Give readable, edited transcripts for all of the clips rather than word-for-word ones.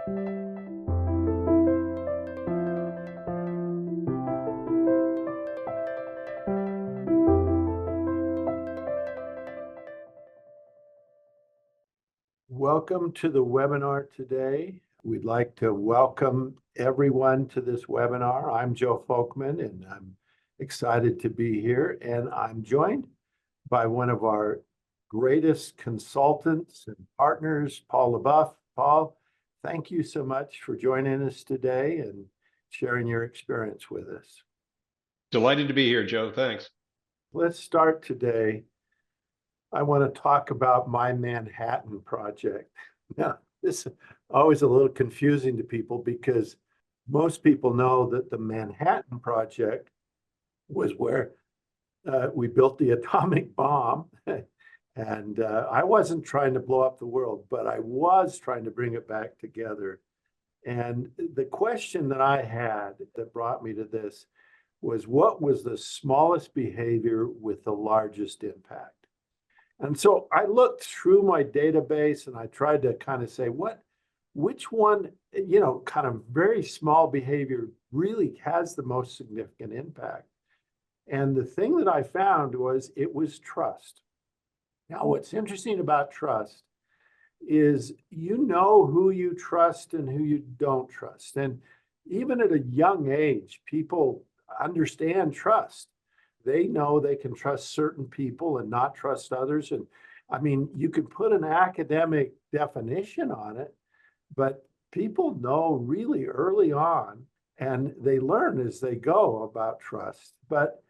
Welcome to the webinar today. We'd like to welcome everyone to this webinar. I'm Joe Folkman, and I'm excited to be here. And I'm joined by one of our greatest consultants and partners, Paul LeBoffe. Paul, thank you so much for joining us today and sharing your experience with us. Delighted to be here, Joe. Thanks. Let's start today. I want to talk about my Manhattan Project. Now, this is always a little confusing to people because most people know that the Manhattan Project was where we built the atomic bomb. And I wasn't trying to blow up the world, but I was trying to bring it back together. And the question that I had that brought me to this was, what was the smallest behavior with the largest impact? And so I looked through my database and I tried to kind of say, which one, kind of very small behavior really has the most significant impact? And the thing that I found was it was trust. Now, what's interesting about trust is you know who you trust and who you don't trust. And even at a young age, people understand trust. They know they can trust certain people and not trust others. And I mean, you can put an academic definition on it, but people know really early on, and they learn as they go about trust. But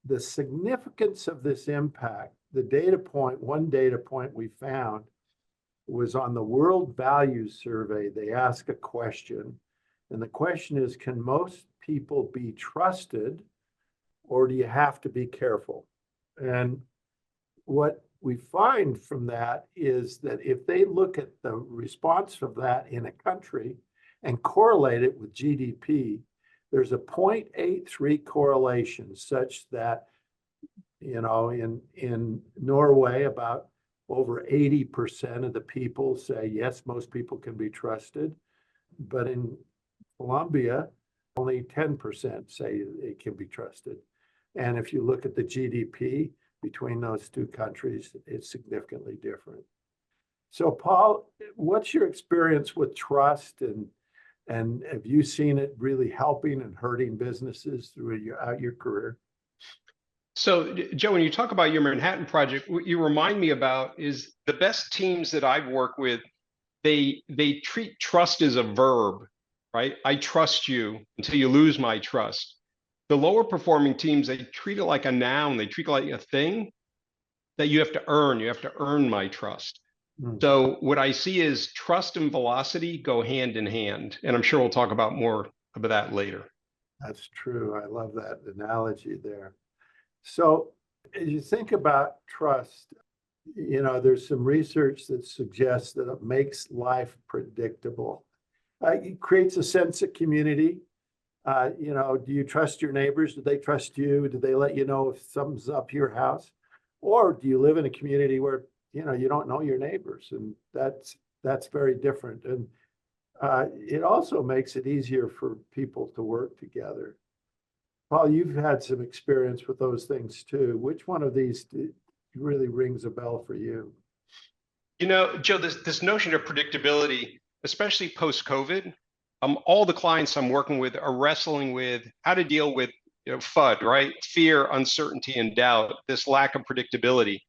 the significance of this impact, one data point we found was on the World Values Survey. They ask a question, and the question is, can most people be trusted, or do you have to be careful? And what we find from that is that if they look at the response of that in a country and correlate it with GDP, there's a 0.83 correlation, such that, in Norway, about over 80% of the people say, yes, most people can be trusted. But in Colombia, only 10% say it can be trusted. And if you look at the GDP between those two countries, it's significantly different. So, Paul, what's your experience with trust, and have you seen it really helping and hurting businesses throughout your career? So, Joe, when you talk about your Manhattan Project, what you remind me about is the best teams that I've worked with, they treat trust as a verb, right? I trust you until you lose my trust. The lower performing teams, they treat it like a noun. They treat it like a thing that you have to earn. You have to earn my trust. So what I see is trust and velocity go hand in hand. And I'm sure we'll talk about more about that later. That's true. I love that analogy there. So as you think about trust, there's some research that suggests that it makes life predictable. It creates a sense of community. Do you trust your neighbors? Do they trust you? Do they let you know if something's up your house? Or do you live in a community where, you don't know your neighbors? And that's very different. And it also makes it easier for people to work together. Paul, you've had some experience with those things too. Which one of these really rings a bell for you? Joe, this notion of predictability, especially post-COVID, all the clients I'm working with are wrestling with how to deal with FUD, right? Fear, uncertainty, and doubt, this lack of predictability.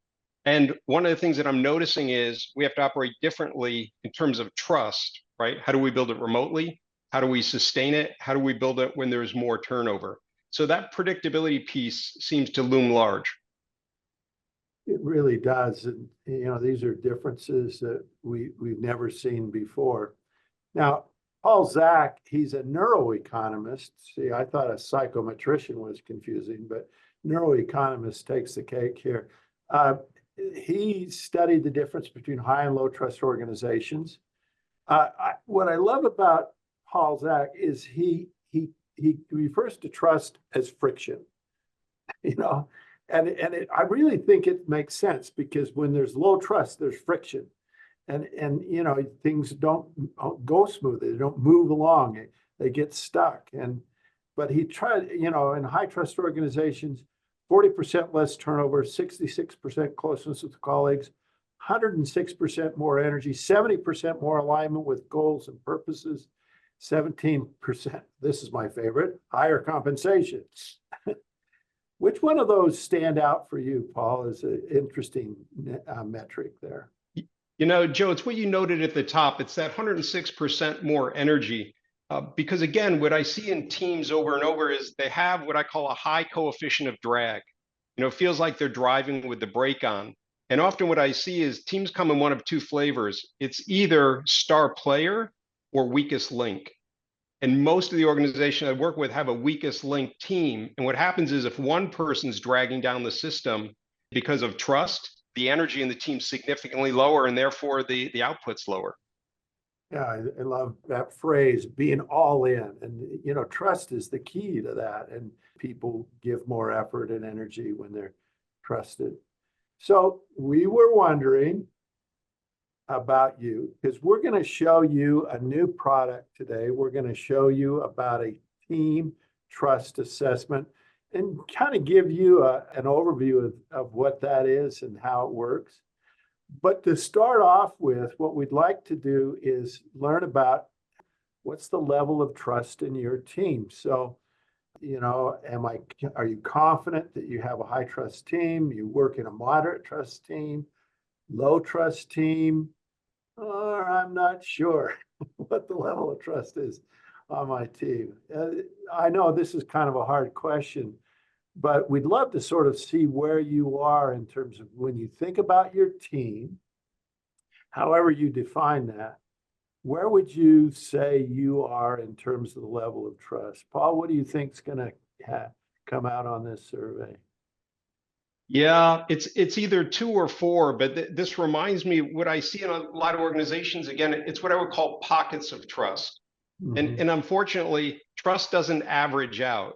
And one of the things that I'm noticing is we have to operate differently in terms of trust, right? How do we build it remotely? How do we sustain it? How do we build it when there's more turnover? So that predictability piece seems to loom large. It really does. And, these are differences that we've never seen before. Now, Paul Zak, he's a neuroeconomist. See, I thought a psychometrician was confusing, but neuroeconomist takes the cake here. He studied the difference between high and low trust organizations. What I love about Paul Zak is he refers to trust as friction, and I really think it makes sense, because when there's low trust, there's friction. And you know, things don't go smoothly. They don't move along. They get stuck. But he tried, you know, in high trust organizations, 40% less turnover, 66% closeness with colleagues, 106% more energy, 70% more alignment with goals and purposes, 17%, this is my favorite, higher compensation. Which one of those stand out for you, Paul, as an interesting metric there? You know, Joe, it's what you noted at the top. It's that 106% more energy. Because again, what I see in teams over and over is they have what I call a high coefficient of drag. You know, it feels like they're driving with the brake on. And often what I see is teams come in one of two flavors. It's either star player or weakest link. And most of the organizations I work with have a weakest link team. And what happens is if one person's dragging down the system because of trust, the energy in the team significantly lower, and therefore the output's lower. Yeah, I love that phrase, being all in. And, you know, trust is the key to that. And people give more effort and energy when they're trusted. So we were wondering about you, because we're going to show you a new product today. We're going to show you about a team trust assessment and kind of give you an overview of what that is and how it works. But to start off with, what we'd like to do is learn about what's the level of trust in your team. So, you know, are you confident that you have a high trust team? You work in a moderate trust team, low trust team, or I'm not sure what the level of trust is on my team. I know this is kind of a hard question, but we'd love to sort of see where you are in terms of when you think about your team, however you define that, where would you say you are in terms of the level of trust? Paul, what do you think is going to come out on this survey? Yeah, it's either 2 or 4, but this reminds me what I see in a lot of organizations. Again, it's what I would call pockets of trust. And unfortunately, trust doesn't average out,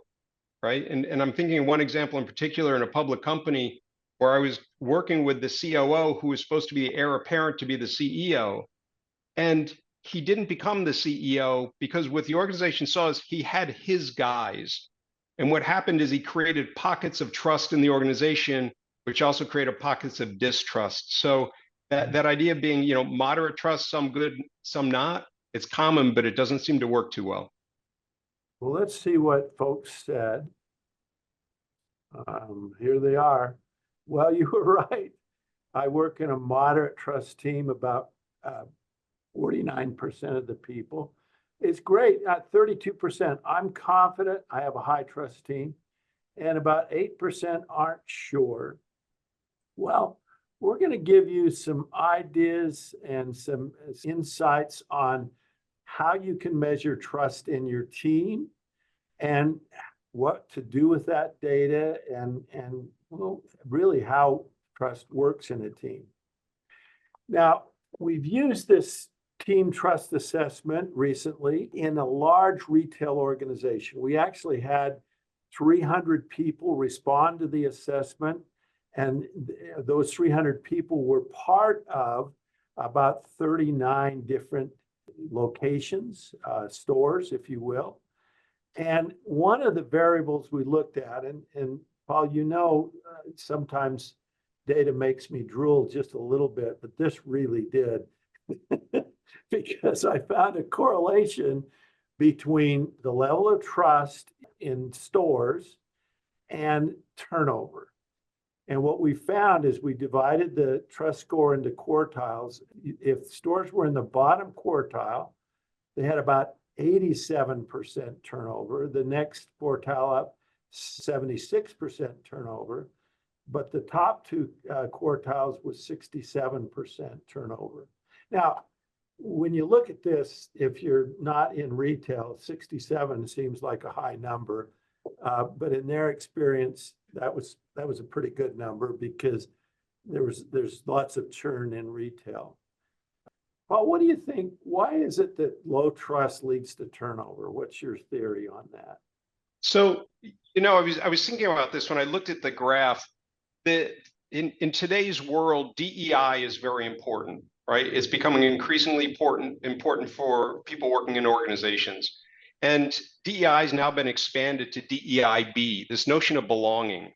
right? And I'm thinking of one example in particular in a public company where I was working with the COO who was supposed to be the heir apparent to be the CEO. And he didn't become the CEO because what the organization saw is he had his guys. And what happened is he created pockets of trust in the organization, which also created pockets of distrust. So that idea of being, you know, moderate trust, some good, some not, it's common, but it doesn't seem to work too well. Well, let's see what folks said. Here they are. Well, you were right. I work in a moderate trust team, about 49% of the people. It's great. At 32%, I'm confident I have a high trust team, and about 8% aren't sure. Well, we're going to give you some ideas and some insights on how you can measure trust in your team and what to do with that data and well, really how trust works in a team. Now, we've used this team trust assessment recently in a large retail organization. We actually had 300 people respond to the assessment, and those 300 people were part of about 39 different locations, stores, if you will. And one of the variables we looked at, and Paul, you know, sometimes data makes me drool just a little bit, but this really did. Because I found a correlation between the level of trust in stores and turnover. And what we found is we divided the trust score into quartiles. If stores were in the bottom quartile, they had about 87% turnover. The next quartile up, 76% turnover. But the top two quartiles was 67% turnover. Now, when you look at this, if you're not in retail, 67 seems like a high number, but in their experience, that was a pretty good number because there's lots of churn in retail. Well, what do you think? Why is it that low trust leads to turnover? What's your theory on that? So, you know, I was thinking about this when I looked at the graph. In today's world, DEI is very important, right? It's becoming increasingly important for people working in organizations. And DEI has now been expanded to DEIB, this notion of belonging.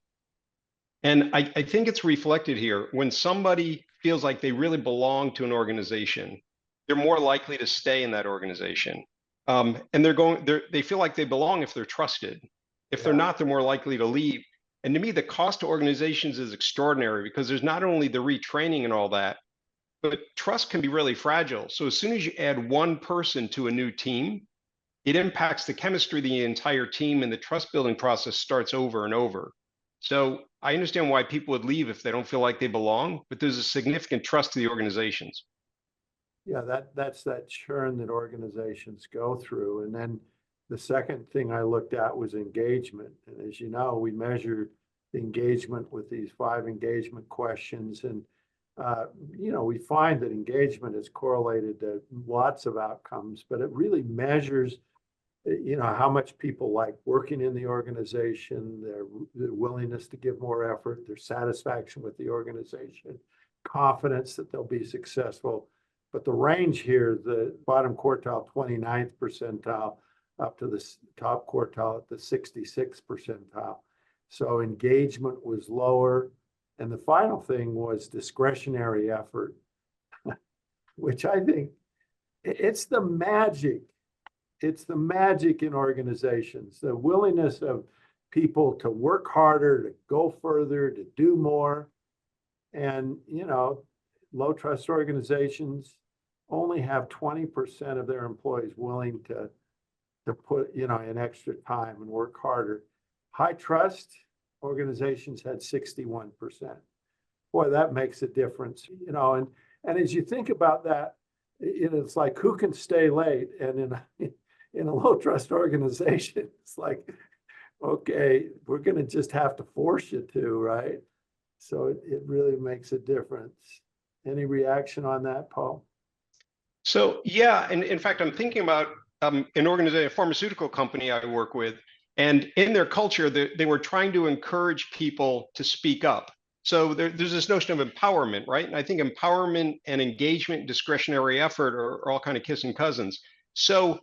And I think it's reflected here. When somebody feels like they really belong to an organization, they're more likely to stay in that organization. And they feel like they belong if they're trusted. If they're not, they're more likely to leave. And to me, the cost to organizations is extraordinary because there's not only the retraining and all that, but trust can be really fragile. So as soon as you add one person to a new team, it impacts the chemistry of the entire team, and the trust building process starts over and over. So I understand why people would leave if they don't feel like they belong, but there's a significant trust to the organizations. Yeah, that's that churn that organizations go through. And then the second thing I looked at was engagement. And as you know, we measure engagement with these 5 engagement questions. And, we find that engagement is correlated to lots of outcomes, but it really measures, how much people like working in the organization, their willingness to give more effort, their satisfaction with the organization, confidence that they'll be successful. But the range here, the bottom quartile, 29th percentile, up to the top quartile at the 66th percentile. So engagement was lower. And the final thing was discretionary effort, which I think it's the magic. It's the magic in organizations, the willingness of people to work harder, to go further, to do more. And, low trust organizations only have 20% of their employees willing to put, in extra time and work harder. High trust organizations had 61%. Boy, that makes a difference, and as you think about that, it's like, who can stay late? And in a low trust organization, it's like, okay, we're going to just have to force you to, right? So it really makes a difference. Any reaction on that, Paul? So yeah, and in fact, I'm thinking about an organization, a pharmaceutical company I work with, and in their culture, they were trying to encourage people to speak up. So there's this notion of empowerment, right? And I think empowerment and engagement, discretionary effort are all kind of kissing cousins. So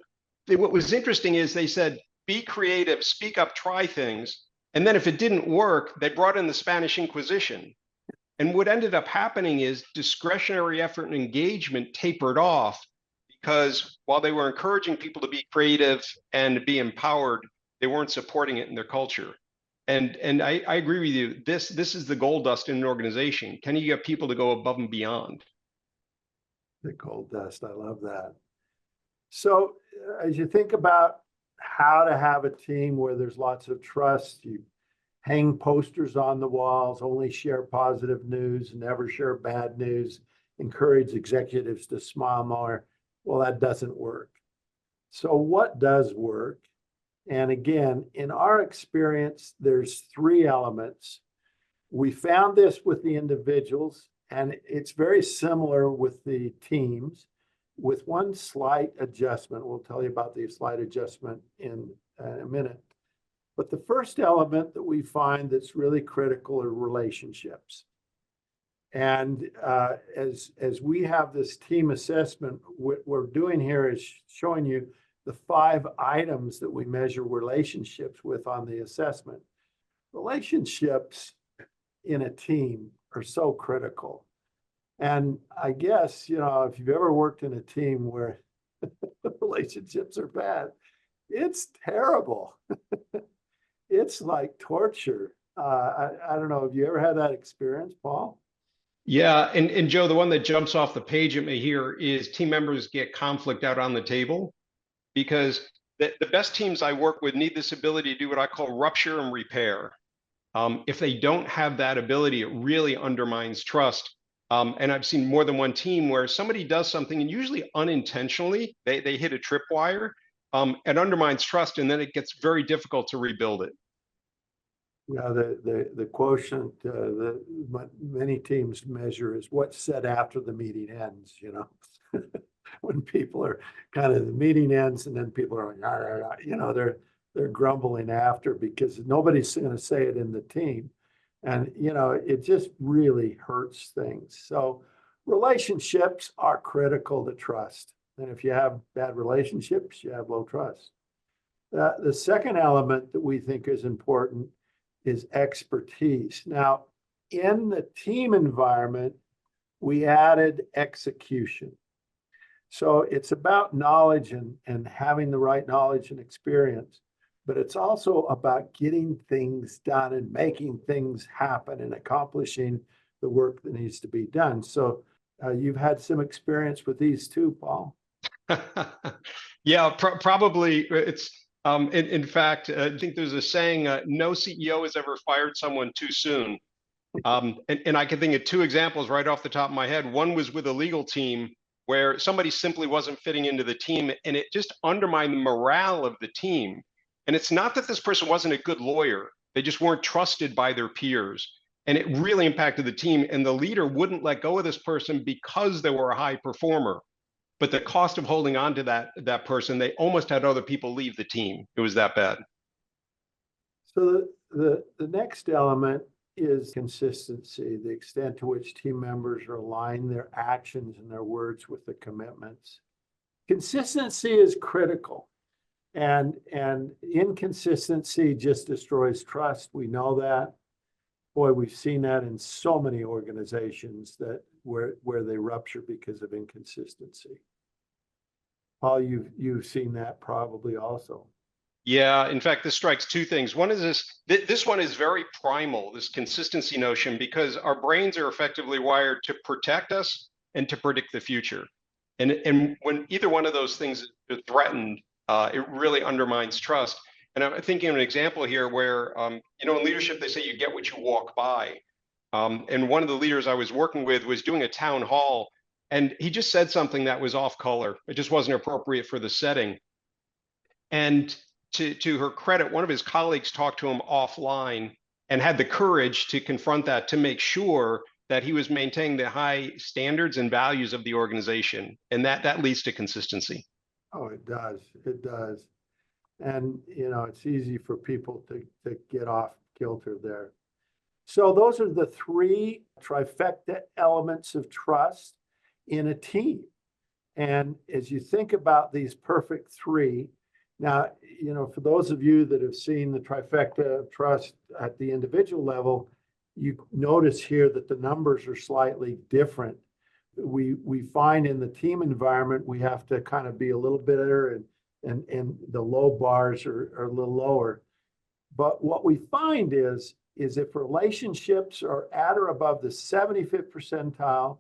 what was interesting is they said, be creative, speak up, try things. And then if it didn't work, they brought in the Spanish Inquisition. And what ended up happening is discretionary effort and engagement tapered off because while they were encouraging people to be creative and to be empowered, they weren't supporting it in their culture. And I agree with you. This is the gold dust in an organization. Can you get people to go above and beyond? The gold dust. I love that. So as you think about how to have a team where there's lots of trust, you hang posters on the walls, only share positive news, never share bad news, encourage executives to smile more. Well, that doesn't work. So what does work? And again, in our experience, there's 3 elements. We found this with the individuals, and it's very similar with the teams, with one slight adjustment. We'll tell you about the slight adjustment in a minute. But the first element that we find that's really critical are relationships. And as we have this team assessment, what we're doing here is showing you the 5 items that we measure relationships with on the assessment. Relationships in a team are so critical. And I guess, if you've ever worked in a team where the relationships are bad, it's terrible. It's like torture. I don't know. Have you ever had that experience, Paul? Yeah, and Joe, the one that jumps off the page at me here is team members get conflict out on the table, because the best teams I work with need this ability to do what I call rupture and repair. If they don't have that ability, it really undermines trust. And I've seen more than one team where somebody does something, and usually unintentionally, they hit a tripwire, and undermines trust, and then it gets very difficult to rebuild it. Yeah, the quotient that many teams measure is what's said after the meeting ends, when people are the meeting ends and then people are like, they're grumbling after because nobody's going to say it in the team. And, it just really hurts things. So Relationships are critical to trust. And if you have bad relationships, you have low trust. The second element that we think is important is expertise. Now, in the team environment, we added execution. So it's about knowledge and having the right knowledge and experience, but it's also about getting things done and making things happen and accomplishing the work that needs to be done. So you've had some experience with these too, Paul. Yeah, probably it's in fact, I think there's a saying, no CEO has ever fired someone too soon. And I can think of two examples right off the top of my head. One was with a legal team where somebody simply wasn't fitting into the team, and it just undermined the morale of the team. And it's not that this person wasn't a good lawyer, they just weren't trusted by their peers. And it really impacted the team. And the leader wouldn't let go of this person because they were a high performer. But the cost of holding on to that person, they almost had other people leave the team. It was that bad. So the next element is consistency, the extent to which team members are aligned their actions and their words with the commitments. Consistency is critical, and inconsistency just destroys trust. We know that. Boy, we've seen that in so many organizations that where they rupture because of inconsistency. Paul, you've seen that probably also. Yeah, in fact, this strikes two things. One is this one is very primal, this consistency notion, because our brains are effectively wired to protect us and to predict the future. And when either one of those things is threatened, it really undermines trust. And I'm thinking of an example here where, in leadership, they say you get what you walk by. And one of the leaders I was working with was doing a town hall, and he just said something that was off color. It just wasn't appropriate for the setting. And to her credit, one of his colleagues talked to him offline and had the courage to confront that, to make sure that he was maintaining the high standards and values of the organization. And that leads to consistency. Oh, it does. It does. And, it's easy for people to get off kilter there. So those are the three trifecta elements of trust in a team. And as you think about these perfect three, now, for those of you that have seen the trifecta of trust at the individual level, you notice here that the numbers are slightly different. We find in the team environment, we have to kind of be a little better, and the low bars are a little lower. But what we find is if relationships are at or above the 75th percentile,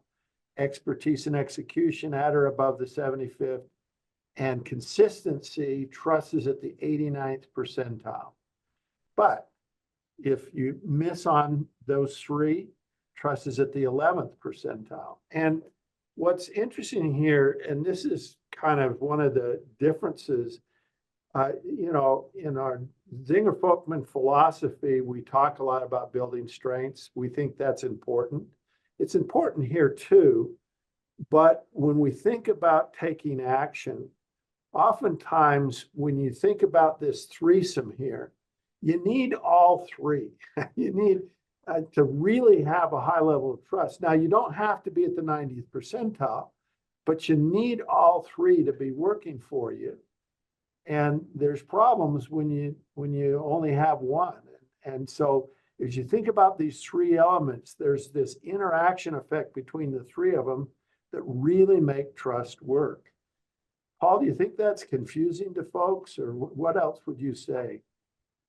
expertise and execution at or above the 75th, and consistency, trust is at the 89th percentile. But if you miss on those three, trust is at the 11th percentile. And what's interesting here, and this is kind of one of the differences, in our Zinger-Folkman philosophy, we talk a lot about building strengths. We think that's important. It's important here too, but when we think about taking action, oftentimes when you think about this threesome here, you need all three. You need to really have a high level of trust. Now, you don't have to be at the 90th percentile, but you need all three to be working for you. And there's problems when you only have one. And so as you think about these three elements, there's this interaction effect between the three of them that really make trust work. Paul, do you think that's confusing to folks, or what else would you say?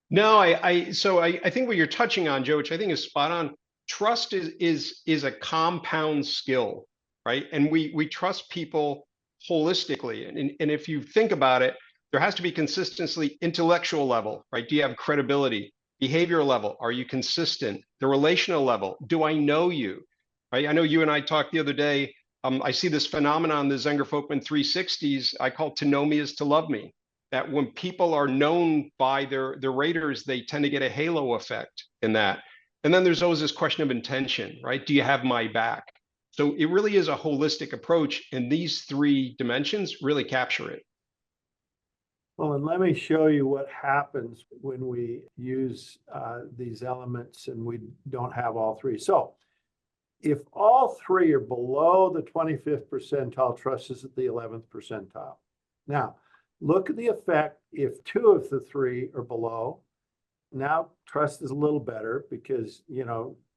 No, so I think what you're touching on, Joe, which I think is spot on. Trust is a compound skill, right? And we trust people holistically. And if you think about it, there has to be consistency, intellectual level, right? Do you have credibility? Behavioral level, are you consistent? The relational level, do I know you? Right? I know you and I talked the other day. I see this phenomenon, the Zenger-Folkman 360s, I call to know me is to love me. That when people are known by their raters, they tend to get a halo effect in that. And then there's always this question of intention, right? Do you have my back? So it really is a holistic approach, and these three dimensions really capture it. Well, and let me show you what happens when we use these elements and we don't have all three. So If all three are below the 25th percentile, trust is at the 11th percentile. Now, look at the effect if two of the three are below. Now, trust is a little better because,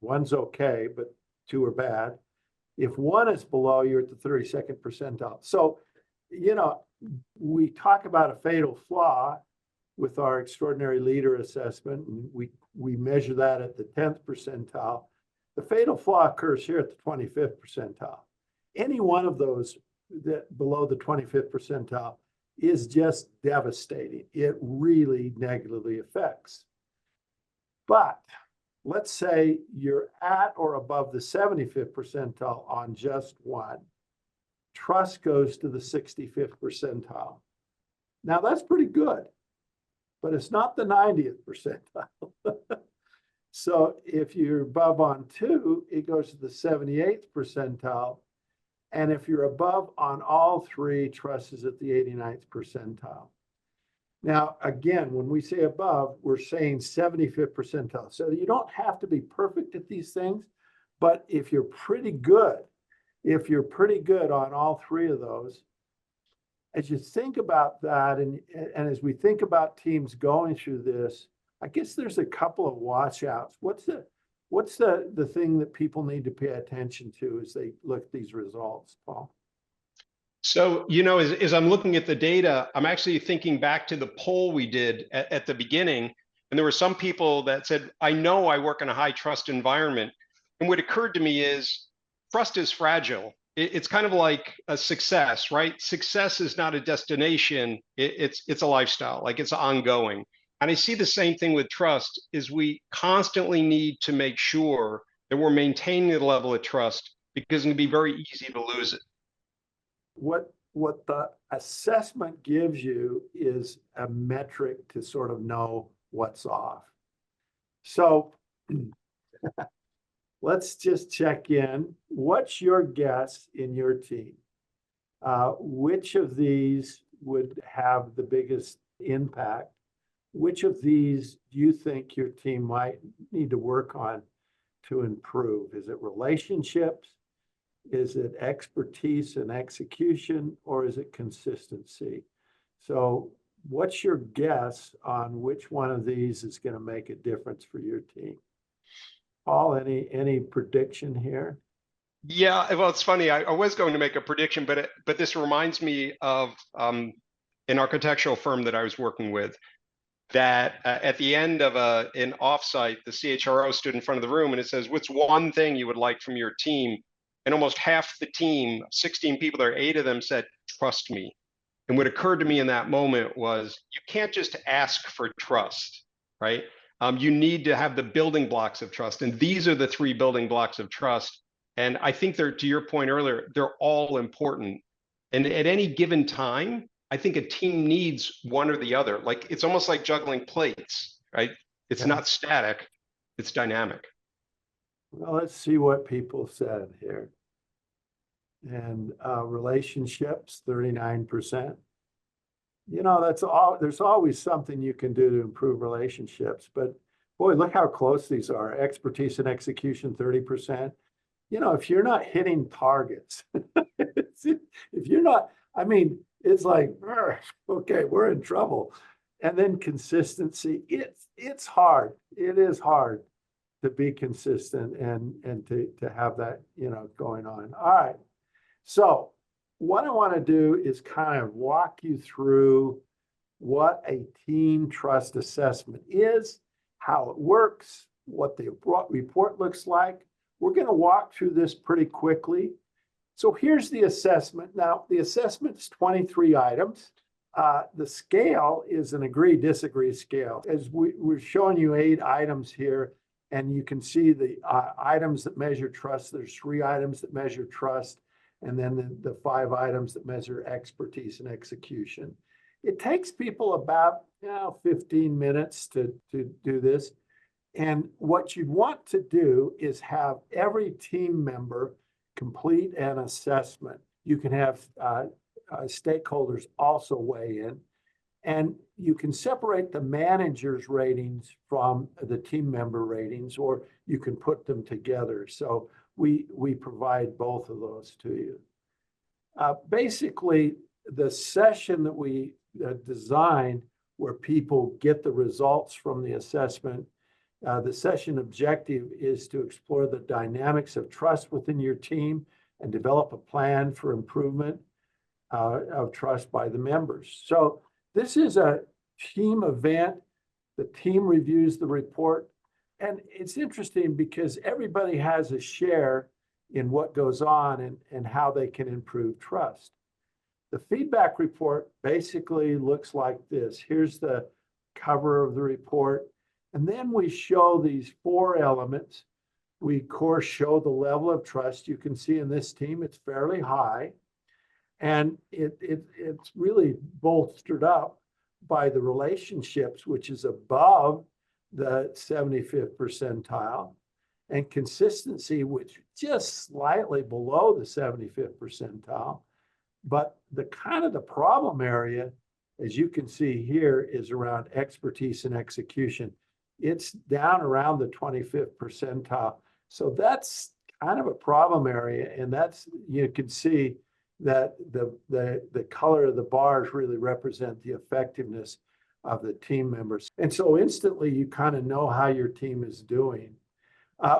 one's okay, but two are bad. If one is below, you're at the 32nd percentile. So, we talk about a fatal flaw with our extraordinary leader assessment, and we measure that at the 10th percentile. The fatal flaw occurs here at the 25th percentile. Any one of those that below the 25th percentile is just devastating. It really negatively affects. But let's say you're at or above the 75th percentile on just one. Trust goes to the 65th percentile. Now that's pretty good, but it's not the 90th percentile. So if you're above on two, it goes to the 78th percentile. And if you're above on all three, trust is at the 89th percentile. Now, again, when we say above, we're saying 75th percentile. So you don't have to be perfect at these things, but if you're pretty good on all three of those, as you think about that, and as we think about teams going through this, I guess there's a couple of watch-outs. What's the thing that people need to pay attention to as they look at these results, Paul? So, as I'm looking at the data, I'm actually thinking back to the poll we did at the beginning. And there were some people that said, I know I work in a high trust environment. And what occurred to me is trust is fragile. It's kind of like a success, right? Success is not a destination. It's a lifestyle, like it's ongoing. And I see the same thing with trust is we constantly need to make sure that we're maintaining the level of trust because it's going to be very easy to lose it. What the assessment gives you is a metric to sort of know what's off. So let's just check in. What's your guess in your team? Which of these would have the biggest impact? Which of these do you think your team might need to work on to improve? Is it relationships? Is it expertise and execution, or is it consistency? So what's your guess on which one of these is going to make a difference for your team? Paul, any prediction here? Yeah, well, it's funny. I was going to make a prediction, but this reminds me of an architectural firm that I was working with that at the end of an offsite, the CHRO stood in front of the room and it says, what's one thing you would like from your team? And almost half the team, 16 people there, 8 of them said, trust me. And what occurred to me in that moment was you can't just ask for trust, right? You need to have the building blocks of trust. And these are the 3 building blocks of trust. And I think they're, to your point earlier, they're all important. And at any given time, I think a team needs one or the other. Like it's almost like juggling plates, right? It's not static, it's dynamic. Well, let's see what people said here. And relationships, 39%. There's always something you can do to improve relationships, but boy, look how close these are. Expertise and execution, 30%. If you're not hitting targets, if you're not, it's like, okay, we're in trouble. And then consistency, it's hard. It is hard to be consistent and to have that, going on. All right. So what I want to do is kind of walk you through what a team trust assessment is, how it works, what the report looks like. We're going to walk through this pretty quickly. So here's the assessment. Now, the assessment is 23 items. The scale is an agree-disagree scale. As we're showing you 8 items here, and you can see the items that measure trust. There's 3 items that measure trust, and then the 5 items that measure expertise and execution. It takes people about 15 minutes to do this. And what you'd want to do is have every team member complete an assessment. You can have stakeholders also weigh in, and you can separate the manager's ratings from the team member ratings, or you can put them together. So we provide both of those to you. Basically, the session that we designed where people get the results from the assessment, the session objective is to explore the dynamics of trust within your team and develop a plan for improvement of trust by the members. So this is a team event. The team reviews the report. And it's interesting because everybody has a share in what goes on and how they can improve trust. The feedback report basically looks like this. Here's the cover of the report. And then we show these 4 elements. We, of course, show the level of trust. You can see in this team, it's fairly high. And it's really bolstered up by the relationships, which is above the 75th percentile, and consistency, which just slightly below the 75th percentile. But the problem area, as you can see here, is around expertise and execution. It's down around the 25th percentile. So that's kind of a problem area. And that's, you can see that the color of the bars really represent the effectiveness of the team members. And so instantly you kind of know how your team is doing.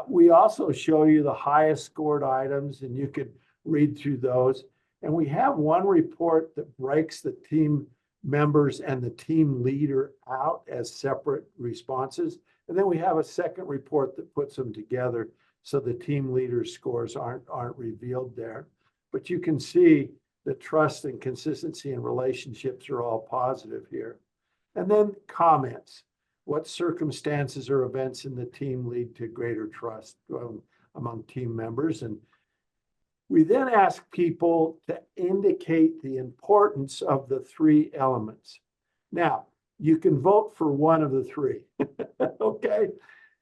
We also show you the highest scored items, and you could read through those. And we have one report that breaks the team members and the team leader out as separate responses. And then we have a second report that puts them together so the team leader's scores aren't revealed there. But you can see the trust and consistency and relationships are all positive here. And then comments. What circumstances or events in the team lead to greater trust among team members? And we then ask people to indicate the importance of the 3 elements. Now, you can vote for one of the 3, okay?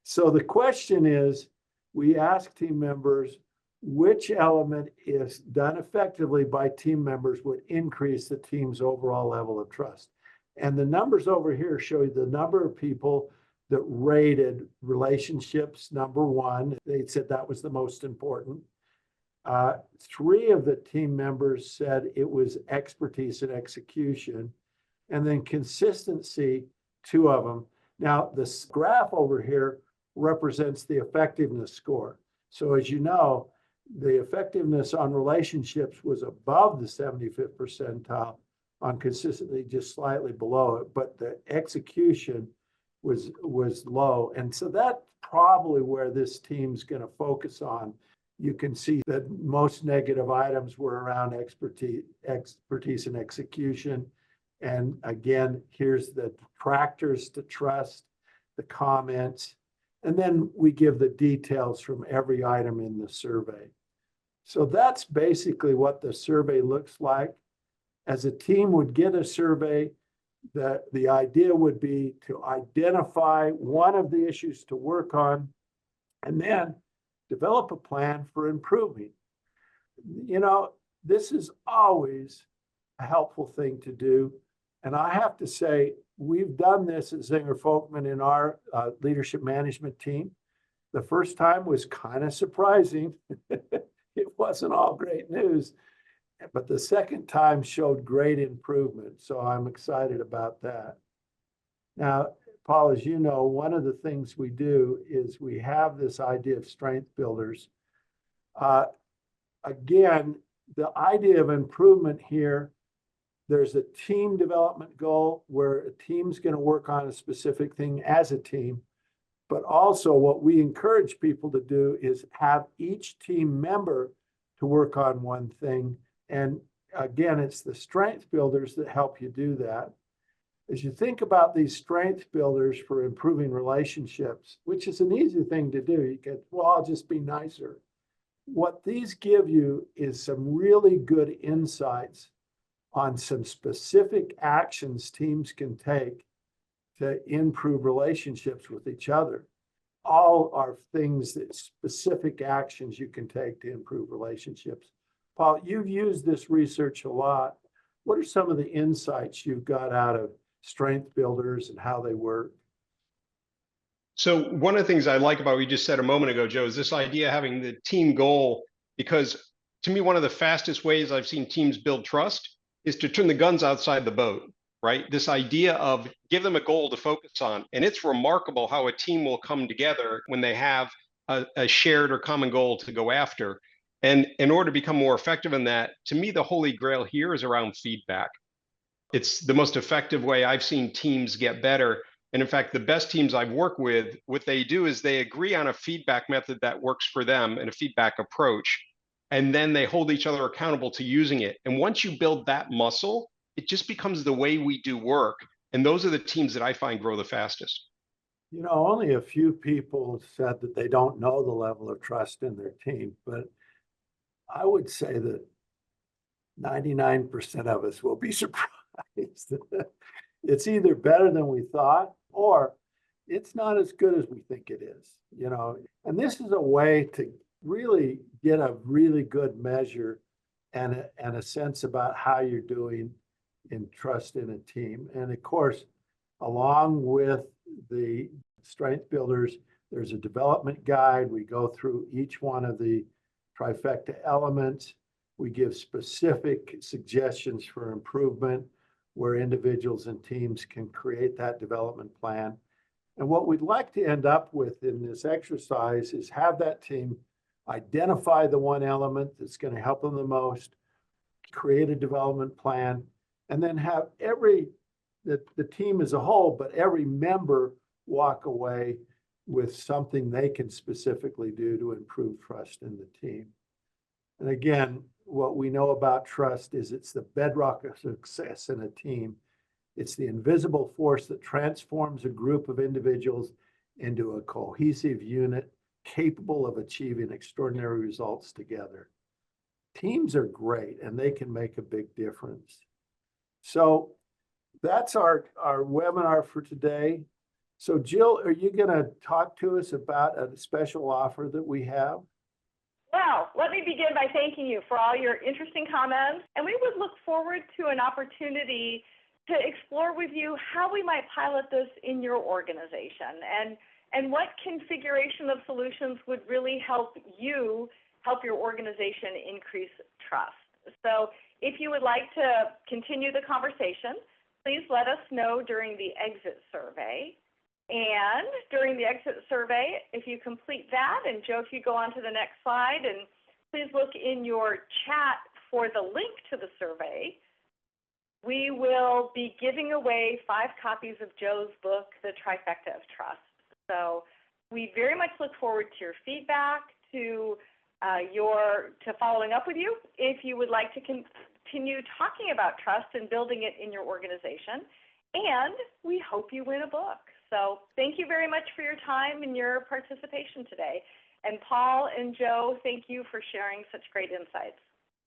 So the question is, we ask team members which element, is done effectively by team members, would increase the team's overall level of trust. And the numbers over here show you the number of people that rated relationships number 1. They said that was the most important. 3 of the team members said it was expertise and execution. And then consistency, 2 of them. Now, this graph over here represents the effectiveness score. So as you know, the effectiveness on relationships was above the 75th percentile, on consistently just slightly below it, but the execution was low. And so that's probably where this team's going to focus on. You can see that most negative items were around expertise and execution. And again, here's the detractors to trust, the comments, and then we give the details from every item in the survey. So that's basically what the survey looks like. As a team would get a survey, the idea would be to identify one of the issues to work on, and then develop a plan for improving. You know, this is always a helpful thing to do. And I have to say, we've done this at Zinger Folkman in our leadership management team. The first time was kind of surprising. It wasn't all great news, but the second time showed great improvement. So I'm excited about that. Now, Paul, as you know, one of the things we do is we have this idea of strength builders. Again, the idea of improvement here, there's a team development goal where a team's going to work on a specific thing as a team. But also what we encourage people to do is have each team member to work on one thing. And again, it's the strength builders that help you do that. As you think about these strength builders for improving relationships, which is an easy thing to do, you can, well, I'll just be nicer. What these give you is some really good insights on some specific actions teams can take to improve relationships with each other. All are things that specific actions you can take to improve relationships. Paul, you've used this research a lot. What are some of the insights you've got out of strength builders and how they work? So one of the things I like about what you just said a moment ago, Joe, is this idea of having the team goal, because to me, one of the fastest ways I've seen teams build trust is to turn the guns outside the boat, right? This idea of give them a goal to focus on. And it's remarkable how a team will come together when they have a shared or common goal to go after. And in order to become more effective in that, to me, the holy grail here is around feedback. It's the most effective way I've seen teams get better. And in fact, the best teams I've worked with, what they do is they agree on a feedback method that works for them and a feedback approach. And then they hold each other accountable to using it. And once you build that muscle, it just becomes the way we do work. And those are the teams that I find grow the fastest. You know, only a few people said that they don't know the level of trust in their team, but I would say that 99% of us will be surprised. It's either better than we thought, or it's not as good as we think it is, you know. And this is a way to really get a really good measure and a sense about how you're doing in trust in a team. And of course, along with the strength builders, there's a development guide. We go through each one of the trifecta elements. We give specific suggestions for improvement where individuals and teams can create that development plan. And what we'd like to end up with in this exercise is have that team identify the one element that's going to help them the most, create a development plan, and then have the team as a whole, but every member walk away with something they can specifically do to improve trust in the team. And again, what we know about trust is it's the bedrock of success in a team. It's the invisible force that transforms a group of individuals into a cohesive unit capable of achieving extraordinary results together. Teams are great and they can make a big difference. So that's our webinar for today. So Jill, are you going to talk to us about a special offer that we have? Well, let me begin by thanking you for all your interesting comments, and we would look forward to an opportunity to explore with you how we might pilot this in your organization and what configuration of solutions would really help your organization increase trust. So if you would like to continue the conversation, please let us know during the exit survey. And during the exit survey, if you complete that, and Joe, if you go on to the next slide, and please look in your chat for the link to the survey, we will be giving away 5 copies of Joe's book, The Trifecta of Trust. So we very much look forward to your feedback, to following up with you if you would like to continue talking about trust and building it in your organization. And we hope you win a book. So thank you very much for your time and your participation today. And Paul and Joe, thank you for sharing such great insights.